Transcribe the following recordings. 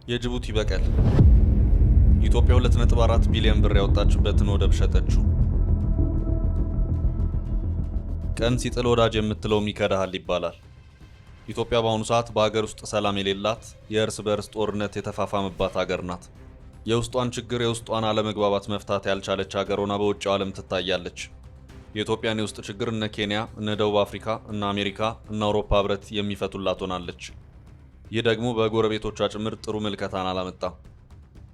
የጅቡቲ በቀል ኢትዮጵያ 2.4 ቢሊዮን ብር ያወጣችበትን ወደብ ሸጠችው። ቀን ሲጥል ወዳጅ የምትለውም ይከዳሃል ይባላል። ኢትዮጵያ በአሁኑ ሰዓት በሀገር ውስጥ ሰላም የሌላት የእርስ በርስ ጦርነት የተፋፋመባት ሀገር ናት። የውስጧን ችግር የውስጧን አለመግባባት መፍታት ያልቻለች ሀገር ሆና በውጭው ዓለም ትታያለች። የኢትዮጵያን የውስጥ ችግር እነ ኬንያ፣ እነ ደቡብ አፍሪካ፣ እነ አሜሪካ፣ እነ አውሮፓ ህብረት የሚፈቱላት ሆናለች። ይህ ደግሞ በጎረቤቶቿ ጭምር ጥሩ ምልከታን አላመጣም።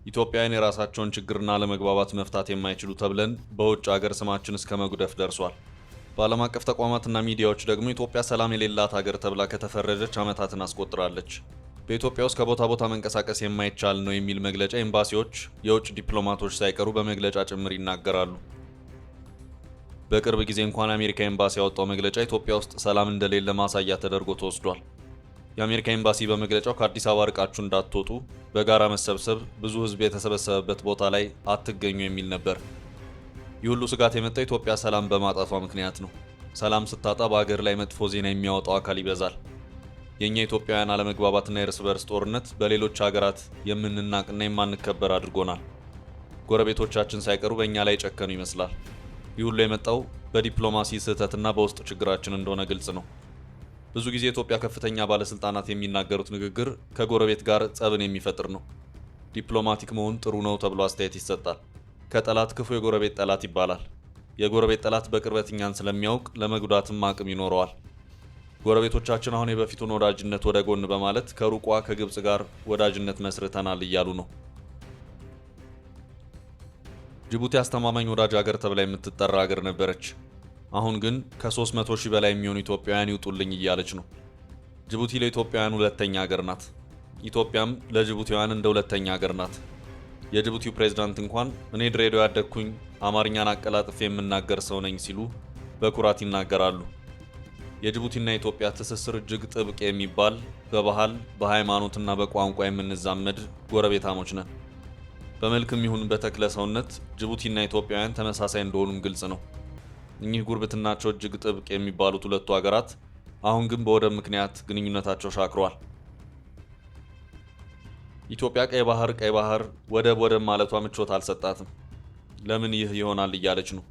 ኢትዮጵያውያን የራሳቸውን ችግርና አለመግባባት መፍታት የማይችሉ ተብለን በውጭ ሀገር ስማችን እስከ መጉደፍ ደርሷል። በዓለም አቀፍ ተቋማትና ሚዲያዎች ደግሞ ኢትዮጵያ ሰላም የሌላት ሀገር ተብላ ከተፈረጀች ዓመታትን አስቆጥራለች። በኢትዮጵያ ውስጥ ከቦታ ቦታ መንቀሳቀስ የማይቻል ነው የሚል መግለጫ ኤምባሲዎች፣ የውጭ ዲፕሎማቶች ሳይቀሩ በመግለጫ ጭምር ይናገራሉ። በቅርብ ጊዜ እንኳን የአሜሪካ ኤምባሲ ያወጣው መግለጫ ኢትዮጵያ ውስጥ ሰላም እንደሌለ ማሳያ ተደርጎ ተወስዷል። የአሜሪካ ኤምባሲ በመግለጫው ከአዲስ አበባ ርቃችሁ እንዳትወጡ፣ በጋራ መሰብሰብ፣ ብዙ ሕዝብ የተሰበሰበበት ቦታ ላይ አትገኙ የሚል ነበር። ይህ ሁሉ ስጋት የመጣው ኢትዮጵያ ሰላም በማጣቷ ምክንያት ነው። ሰላም ስታጣ በሀገር ላይ መጥፎ ዜና የሚያወጣው አካል ይበዛል። የእኛ ኢትዮጵያውያን አለመግባባትና የእርስ በርስ ጦርነት በሌሎች ሀገራት የምንናቅና የማንከበር አድርጎናል። ጎረቤቶቻችን ሳይቀሩ በእኛ ላይ ጨከኑ ይመስላል። ይህ ሁሉ የመጣው በዲፕሎማሲ ስህተትና በውስጥ ችግራችን እንደሆነ ግልጽ ነው። ብዙ ጊዜ የኢትዮጵያ ከፍተኛ ባለስልጣናት የሚናገሩት ንግግር ከጎረቤት ጋር ጸብን የሚፈጥር ነው። ዲፕሎማቲክ መሆን ጥሩ ነው ተብሎ አስተያየት ይሰጣል። ከጠላት ክፉ የጎረቤት ጠላት ይባላል። የጎረቤት ጠላት በቅርበት እኛን ስለሚያውቅ ለመጉዳትም አቅም ይኖረዋል። ጎረቤቶቻችን አሁን የበፊቱን ወዳጅነት ወደ ጎን በማለት ከሩቋ ከግብጽ ጋር ወዳጅነት መስርተናል እያሉ ነው። ጅቡቲ አስተማማኝ ወዳጅ ሀገር ተብላ የምትጠራ ሀገር ነበረች። አሁን ግን ከ300 ሺህ በላይ የሚሆኑ ኢትዮጵያውያን ይውጡልኝ እያለች ነው። ጅቡቲ ለኢትዮጵያውያን ሁለተኛ ሀገር ናት። ኢትዮጵያም ለጅቡቲውያን እንደ ሁለተኛ ሀገር ናት። የጅቡቲው ፕሬዝዳንት እንኳን እኔ ድሬዳዋ ያደግኩኝ አማርኛን አቀላጥፌ የምናገር ሰው ነኝ ሲሉ በኩራት ይናገራሉ። የጅቡቲና የኢትዮጵያ ትስስር እጅግ ጥብቅ የሚባል በባህል በሃይማኖትና በቋንቋ የምንዛመድ ጎረቤታሞች ነን። በመልክም ይሁን በተክለ ሰውነት ጅቡቲና ኢትዮጵያውያን ተመሳሳይ እንደሆኑም ግልጽ ነው። እኚህ ጉርብትናቸው እጅግ ጥብቅ የሚባሉት ሁለቱ ሀገራት አሁን ግን በወደብ ምክንያት ግንኙነታቸው ሻክሯል። ኢትዮጵያ ቀይ ባህር ወደብ ማለቷ ምቾት አልሰጣትም። ለምን ይህ ይሆናል እያለች ነው።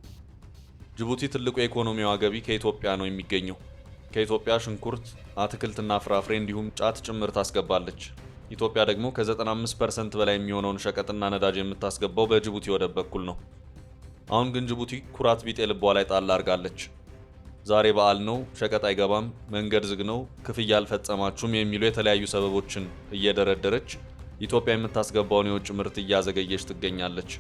ጅቡቲ ትልቁ የኢኮኖሚዋ ገቢ ከኢትዮጵያ ነው የሚገኘው። ከኢትዮጵያ ሽንኩርት፣ አትክልትና ፍራፍሬ እንዲሁም ጫት ጭምር ታስገባለች። ኢትዮጵያ ደግሞ ከ95% በላይ የሚሆነውን ሸቀጥና ነዳጅ የምታስገባው በጅቡቲ ወደብ በኩል ነው። አሁን ግን ጅቡቲ ኩራት ቢጤ ልቧ ላይ ጣል አድርጋለች። ዛሬ በዓል ነው፣ ሸቀጥ አይገባም፣ መንገድ ዝግ ነው፣ ክፍያ አልፈጸማችሁም የሚሉ የተለያዩ ሰበቦችን እየደረደረች ኢትዮጵያ የምታስገባውን የውጭ ምርት እያዘገየች ትገኛለች።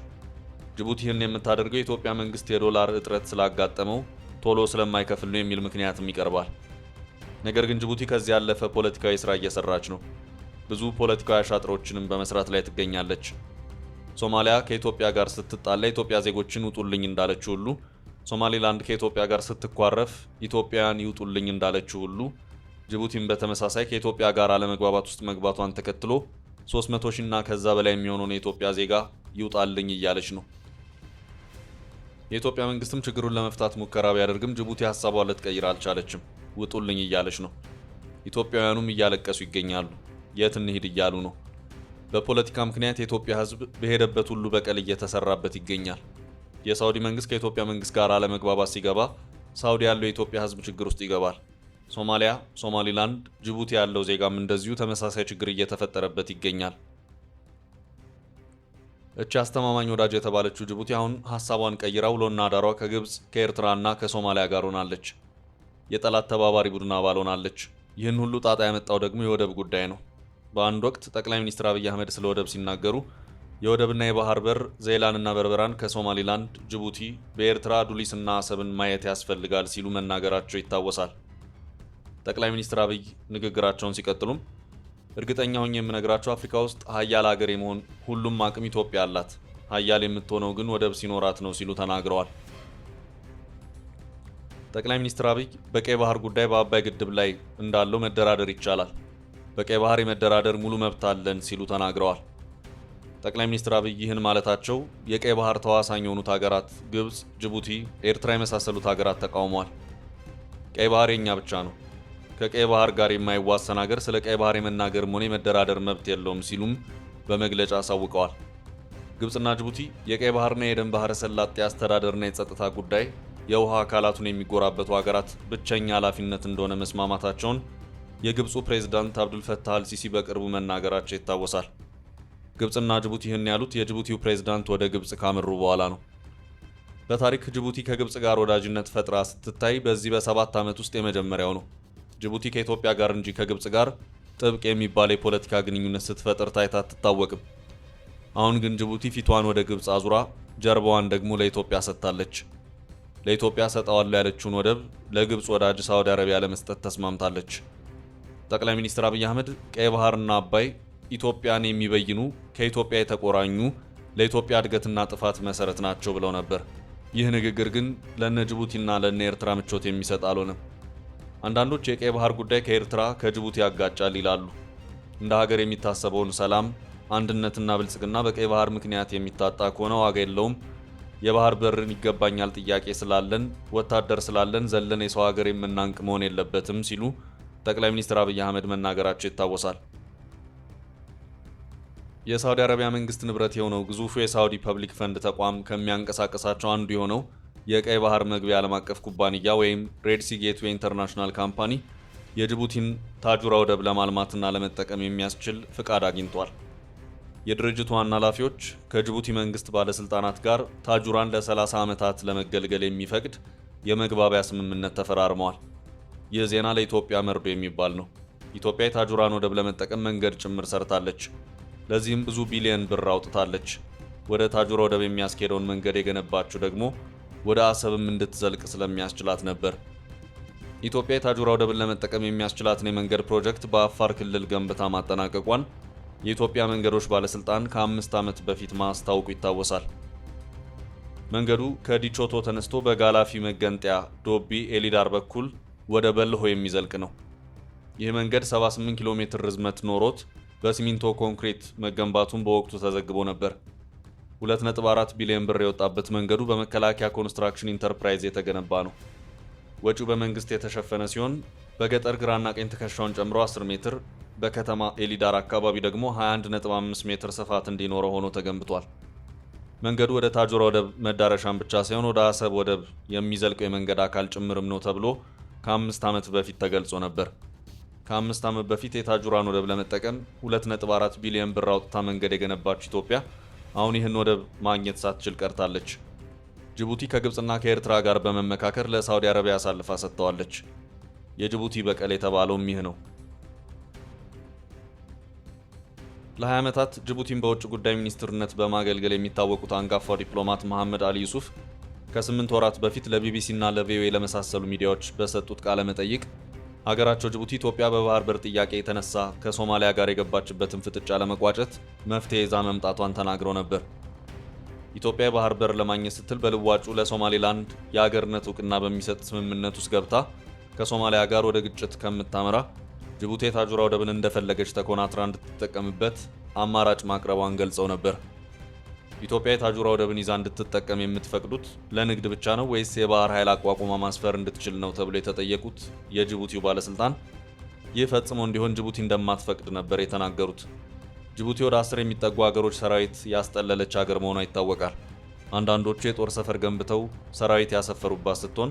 ጅቡቲ ይህን የምታደርገው የኢትዮጵያ መንግስት የዶላር እጥረት ስላጋጠመው ቶሎ ስለማይከፍል ነው የሚል ምክንያትም ይቀርባል። ነገር ግን ጅቡቲ ከዚህ ያለፈ ፖለቲካዊ ስራ እየሰራች ነው። ብዙ ፖለቲካዊ አሻጥሮችንም በመስራት ላይ ትገኛለች። ሶማሊያ ከኢትዮጵያ ጋር ስትጣላ ኢትዮጵያ ዜጎችን ውጡልኝ እንዳለችው ሁሉ፣ ሶማሊላንድ ከኢትዮጵያ ጋር ስትኳረፍ ኢትዮጵያውያን ይውጡልኝ እንዳለችው ሁሉ፣ ጅቡቲም በተመሳሳይ ከኢትዮጵያ ጋር አለመግባባት ውስጥ መግባቷን ተከትሎ 300 ሺና ከዛ በላይ የሚሆነውን የኢትዮጵያ ዜጋ ይውጣልኝ እያለች ነው። የኢትዮጵያ መንግስትም ችግሩን ለመፍታት ሙከራ ቢያደርግም ጅቡቲ ሀሳቧን ልትቀይር አልቻለችም። ውጡልኝ እያለች ነው። ኢትዮጵያውያኑም እያለቀሱ ይገኛሉ። የት እንሂድ እያሉ ነው። በፖለቲካ ምክንያት የኢትዮጵያ ሕዝብ በሄደበት ሁሉ በቀል እየተሰራበት ይገኛል። የሳውዲ መንግስት ከኢትዮጵያ መንግስት ጋር አለመግባባት ሲገባ ሳውዲ ያለው የኢትዮጵያ ሕዝብ ችግር ውስጥ ይገባል። ሶማሊያ፣ ሶማሊላንድ፣ ጅቡቲ ያለው ዜጋም እንደዚሁ ተመሳሳይ ችግር እየተፈጠረበት ይገኛል። እቺ አስተማማኝ ወዳጅ የተባለችው ጅቡቲ አሁን ሀሳቧን ቀይራ ውሎና አዳሯ ከግብጽ ከኤርትራና ከሶማሊያ ጋር ሆናለች። የጠላት ተባባሪ ቡድን አባል ሆናለች። ይህን ሁሉ ጣጣ ያመጣው ደግሞ የወደብ ጉዳይ ነው። በአንድ ወቅት ጠቅላይ ሚኒስትር አብይ አህመድ ስለ ወደብ ሲናገሩ የወደብና የባህር በር ዘይላንና በርበራን ከሶማሊላንድ፣ ጅቡቲ፣ በኤርትራ ዱሊስና አሰብን ማየት ያስፈልጋል ሲሉ መናገራቸው ይታወሳል። ጠቅላይ ሚኒስትር አብይ ንግግራቸውን ሲቀጥሉም እርግጠኛ ሆኜ የምነግራቸው አፍሪካ ውስጥ ሀያል ሀገር የመሆን ሁሉም አቅም ኢትዮጵያ አላት፣ ሀያል የምትሆነው ግን ወደብ ሲኖራት ነው ሲሉ ተናግረዋል። ጠቅላይ ሚኒስትር አብይ በቀይ ባህር ጉዳይ በአባይ ግድብ ላይ እንዳለው መደራደር ይቻላል፣ በቀይ ባህር የመደራደር ሙሉ መብት አለን ሲሉ ተናግረዋል። ጠቅላይ ሚኒስትር አብይ ይህን ማለታቸው የቀይ ባህር ተዋሳኝ የሆኑት ሀገራት ግብጽ፣ ጅቡቲ፣ ኤርትራ የመሳሰሉት ሀገራት ተቃውመዋል። ቀይ ባህር የኛ ብቻ ነው፣ ከቀይ ባህር ጋር የማይዋሰን ሀገር ስለ ቀይ ባህር የመናገር ሆነ የመደራደር መብት የለውም ሲሉም በመግለጫ አሳውቀዋል። ግብጽና ጅቡቲ የቀይ ባህርና የኤደን ባህረ ሰላጤ አስተዳደርና የጸጥታ ጉዳይ የውሃ አካላቱን የሚጎራበቱ ሀገራት ብቸኛ ኃላፊነት እንደሆነ መስማማታቸውን የግብፁ ፕሬዝዳንት አብዱልፈታህ አልሲሲ በቅርቡ መናገራቸው ይታወሳል። ግብጽና ጅቡቲ ይህን ያሉት የጅቡቲው ፕሬዝዳንት ወደ ግብጽ ካመሩ በኋላ ነው። በታሪክ ጅቡቲ ከግብጽ ጋር ወዳጅነት ፈጥራ ስትታይ በዚህ በ7 ዓመት ውስጥ የመጀመሪያው ነው። ጅቡቲ ከኢትዮጵያ ጋር እንጂ ከግብጽ ጋር ጥብቅ የሚባል የፖለቲካ ግንኙነት ስትፈጥር ታይታ አትታወቅም። አሁን ግን ጅቡቲ ፊቷን ወደ ግብጽ አዙራ ጀርባዋን ደግሞ ለኢትዮጵያ ሰጥታለች። ለኢትዮጵያ ሰጠዋለሁ ያለችውን ወደብ ለግብጽ ወዳጅ ሳውዲ አረቢያ ለመስጠት ተስማምታለች። ጠቅላይ ሚኒስትር አብይ አህመድ ቀይ ባህርና አባይ ኢትዮጵያን የሚበይኑ ከኢትዮጵያ የተቆራኙ ለኢትዮጵያ እድገትና ጥፋት መሰረት ናቸው ብለው ነበር። ይህ ንግግር ግን ለነ ጅቡቲና ለነ ኤርትራ ምቾት የሚሰጥ አልሆነም። አንዳንዶች የቀይ ባህር ጉዳይ ከኤርትራ ከጅቡቲ ያጋጫል ይላሉ። እንደ ሀገር የሚታሰበውን ሰላም፣ አንድነትና ብልጽግና በቀይ ባህር ምክንያት የሚታጣ ከሆነ ዋጋ የለውም። የባህር በርን ይገባኛል ጥያቄ ስላለን፣ ወታደር ስላለን ዘለን የሰው ሀገር የምናንቅ መሆን የለበትም ሲሉ ጠቅላይ ሚኒስትር አብይ አህመድ መናገራቸው ይታወሳል። የሳውዲ አረቢያ መንግስት ንብረት የሆነው ግዙፉ የሳውዲ ፐብሊክ ፈንድ ተቋም ከሚያንቀሳቀሳቸው አንዱ የሆነው የቀይ ባህር መግቢያ ዓለም አቀፍ ኩባንያ ወይም ሬድ ሲ ጌትዌይ ኢንተርናሽናል ካምፓኒ የጅቡቲን ታጁራ ወደብ ለማልማትና ለመጠቀም የሚያስችል ፍቃድ አግኝቷል። የድርጅቱ ዋና ኃላፊዎች ከጅቡቲ መንግስት ባለስልጣናት ጋር ታጁራን ለ30 ዓመታት ለመገልገል የሚፈቅድ የመግባቢያ ስምምነት ተፈራርመዋል። ይህ ዜና ለኢትዮጵያ መርዶ የሚባል ነው። ኢትዮጵያ የታጁራን ወደብ ለመጠቀም መንገድ ጭምር ሰርታለች። ለዚህም ብዙ ቢሊዮን ብር አውጥታለች። ወደ ታጁራ ወደብ የሚያስኬደውን መንገድ የገነባችው ደግሞ ወደ አሰብም እንድትዘልቅ ስለሚያስችላት ነበር። ኢትዮጵያ የታጁራ ወደብን ለመጠቀም የሚያስችላትን የመንገድ ፕሮጀክት በአፋር ክልል ገንብታ ማጠናቀቋን የኢትዮጵያ መንገዶች ባለስልጣን ከ5 ዓመት በፊት ማስታወቁ ይታወሳል። መንገዱ ከዲቾቶ ተነስቶ በጋላፊ መገንጠያ ዶቢ ኤሊዳር በኩል ወደ በልሆ የሚዘልቅ ነው። ይህ መንገድ 78 ኪሎ ሜትር ርዝመት ኖሮት በሲሚንቶ ኮንክሪት መገንባቱን በወቅቱ ተዘግቦ ነበር። 2.4 ቢሊዮን ብር የወጣበት መንገዱ በመከላከያ ኮንስትራክሽን ኢንተርፕራይዝ የተገነባ ነው። ወጪው በመንግስት የተሸፈነ ሲሆን በገጠር ግራና ቀኝ ትከሻውን ጨምሮ 10 ሜትር፣ በከተማ ኤሊዳር አካባቢ ደግሞ 21.5 ሜትር ስፋት እንዲኖረው ሆኖ ተገንብቷል። መንገዱ ወደ ታጁራ ወደብ መዳረሻን ብቻ ሳይሆን ወደ አሰብ ወደብ የሚዘልቀው የመንገድ አካል ጭምርም ነው ተብሎ ከ5 ዓመት በፊት ተገልጾ ነበር። ከ5 ዓመት በፊት የታጁራን ወደብ ለመጠቀም 2.4 ቢሊዮን ብር አውጥታ መንገድ የገነባች ኢትዮጵያ አሁን ይህን ወደብ ማግኘት ሳትችል ቀርታለች። ጅቡቲ ከግብጽና ከኤርትራ ጋር በመመካከር ለሳውዲ አረቢያ አሳልፋ ሰጥተዋለች። የጅቡቲ በቀል የተባለውም ይህ ነው። ለ20 ዓመታት ጅቡቲን በውጭ ጉዳይ ሚኒስትርነት በማገልገል የሚታወቁት አንጋፋው ዲፕሎማት መሐመድ አሊ ዩሱፍ ከ8 ወራት በፊት ለቢቢሲና ለቪኦኤ ለመሳሰሉ ሚዲያዎች በሰጡት ቃለ መጠይቅ ሀገራቸው ጅቡቲ ኢትዮጵያ በባህር በር ጥያቄ የተነሳ ከሶማሊያ ጋር የገባችበትን ፍጥጫ ለመቋጨት መፍትሄ ይዛ መምጣቷን ተናግረው ነበር። ኢትዮጵያ የባህር በር ለማግኘት ስትል በልዋጩ ለሶማሌላንድ የሀገርነት እውቅና በሚሰጥ ስምምነት ውስጥ ገብታ ከሶማሊያ ጋር ወደ ግጭት ከምታመራ ጅቡቲ የታጁራ ወደብን እንደፈለገች ተኮናትራ እንድትጠቀምበት አማራጭ ማቅረቧን ገልጸው ነበር። ኢትዮጵያ የታጁራ ወደብን ይዛ እንድትጠቀም የምትፈቅዱት ለንግድ ብቻ ነው ወይስ የባህር ኃይል አቋቁማ ማስፈር እንድትችል ነው ተብሎ የተጠየቁት የጅቡቲው ባለስልጣን ይህ ፈጽሞ እንዲሆን ጅቡቲ እንደማትፈቅድ ነበር የተናገሩት። ጅቡቲ ወደ 10 የሚጠጉ ሀገሮች ሰራዊት ያስጠለለች ሀገር መሆኗ ይታወቃል። አንዳንዶቹ የጦር ሰፈር ገንብተው ሰራዊት ያሰፈሩባት ስትሆን፣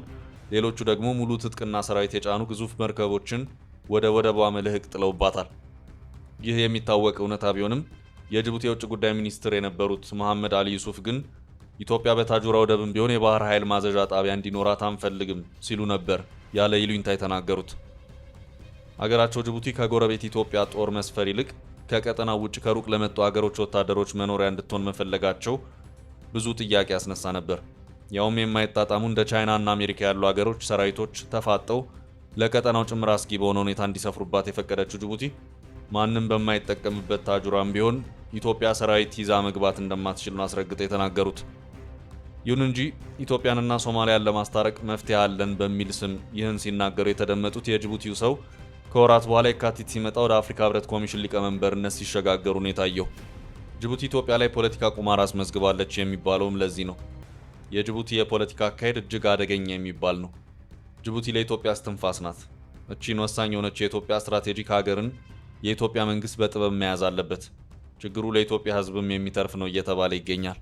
ሌሎቹ ደግሞ ሙሉ ትጥቅና ሰራዊት የጫኑ ግዙፍ መርከቦችን ወደ ወደቧ መልህቅ ጥለውባታል። ይህ የሚታወቅ እውነታ ቢሆንም የጅቡቲ የውጭ ጉዳይ ሚኒስትር የነበሩት መሐመድ አሊ ዩሱፍ ግን ኢትዮጵያ በታጁራ ወደብም ቢሆን የባህር ኃይል ማዘዣ ጣቢያ እንዲኖራት አንፈልግም ሲሉ ነበር ያለ ይሉኝታ የተናገሩት። አገራቸው ጅቡቲ ከጎረቤት ኢትዮጵያ ጦር መስፈር ይልቅ ከቀጠናው ውጭ ከሩቅ ለመጡ አገሮች ወታደሮች መኖሪያ እንድትሆን መፈለጋቸው ብዙ ጥያቄ ያስነሳ ነበር። ያውም የማይጣጣሙ እንደ ቻይና እና አሜሪካ ያሉ አገሮች ሰራዊቶች ተፋጠው ለቀጠናው ጭምር አስጊ በሆነ ሁኔታ እንዲሰፍሩባት የፈቀደችው ጅቡቲ ማንም በማይጠቀምበት ታጁራም ቢሆን ኢትዮጵያ ሰራዊት ይዛ መግባት እንደማትችል ነው አስረግጠው የተናገሩት። ይሁን እንጂ ኢትዮጵያንና ሶማሊያን ለማስታረቅ መፍትሄ አለን በሚል ስም ይህን ሲናገሩ የተደመጡት የጅቡቲው ሰው ከወራት በኋላ የካቲት ሲመጣ ወደ አፍሪካ ህብረት ኮሚሽን ሊቀመንበርነት ሲሸጋገሩ ነው የታየው። ጅቡቲ ኢትዮጵያ ላይ ፖለቲካ ቁማር አስመዝግባለች የሚባለውም ለዚህ ነው። የጅቡቲ የፖለቲካ አካሄድ እጅግ አደገኛ የሚባል ነው። ጅቡቲ ለኢትዮጵያ እስትንፋስ ናት። እቺን ወሳኝ የሆነች የኢትዮጵያ ስትራቴጂክ ሀገርን የኢትዮጵያ መንግስት በጥበብ መያዝ አለበት። ችግሩ ለኢትዮጵያ ሕዝብም የሚተርፍ ነው እየተባለ ይገኛል።